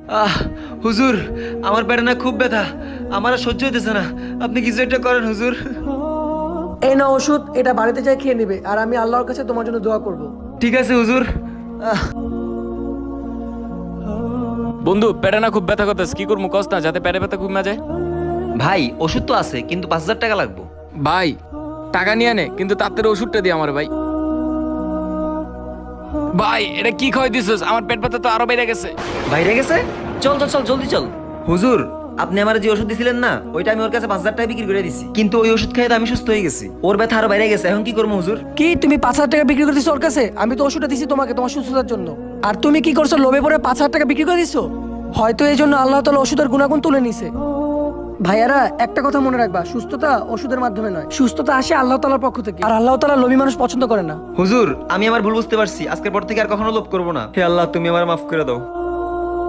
আহ হুজুর, আমার পেটে না খুব ব্যথা, আমার আর সহ্য হইতেছে না। আপনি কিছু একটা করেন হুজুর। এই না ওষুধ, এটা বাড়িতে যাই খেয়ে নেবে, আর আমি আল্লাহর কাছে তোমার জন্য দোয়া করব। ঠিক আছে হুজুর। আহ বন্ধু পেটে না খুব ব্যথা করতেছে, কি করবো কস না, যাতে পেটে ব্যথা কমে যায়। ভাই ওষুধ তো আছে, কিন্তু 5,000 টাকা লাগবে। ভাই টাকা নিয়ে নে, কিন্তু তাড়াতাড়ি ওষুধটা দিয়ে আমার ভাই। ভাই এটা কি খাওয়াই দিছিস, আমার পেট ব্যথা তো আরো বেড়ে গেছে। বাইরে গেছে? চল চল চল, জলদি চল। হুজুর, আপনি আমার যে ওষুধ দিছিলেন না, ওইটা আমি ওর কাছে 5,000 টাকা বিক্রি করে দিছি, কিন্তু ওই ওষুধ খেয়ে তো আমি সুস্থ হয়ে গেছি। ওর ব্যথা আরো বাইরে গেছে, এখন কি করবো হুজুর? কি তুমি 5,000 টাকা বিক্রি করে দিছো ওর কাছে? আমি তো ওষুধটা দিছি তোমাকে তোমার সুস্থতার জন্য, আর তুমি কি করছো, লোভে পড়ে 5,000 টাকা বিক্রি করে দিছো। হয়তো এই জন্য আল্লাহ তাআলা ওষুধের গুণাগুণ তুলে নিছে। ভাইয়ারা, একটা কথা মনে রাখবা, সুস্থতা ওষুধের মাধ্যমে নয়, সুস্থতা আসে আল্লাহ তাআলার পক্ষ থেকে, আর আল্লাহ তাআলা লোভী মানুষ পছন্দ করে না। হুজুর, আমি আমার ভুল বুঝতে পারছি, আজকের পর থেকে আর কখনো লোভ করবো না। হে আল্লাহ, তুমি আমার মাফ করে দাও।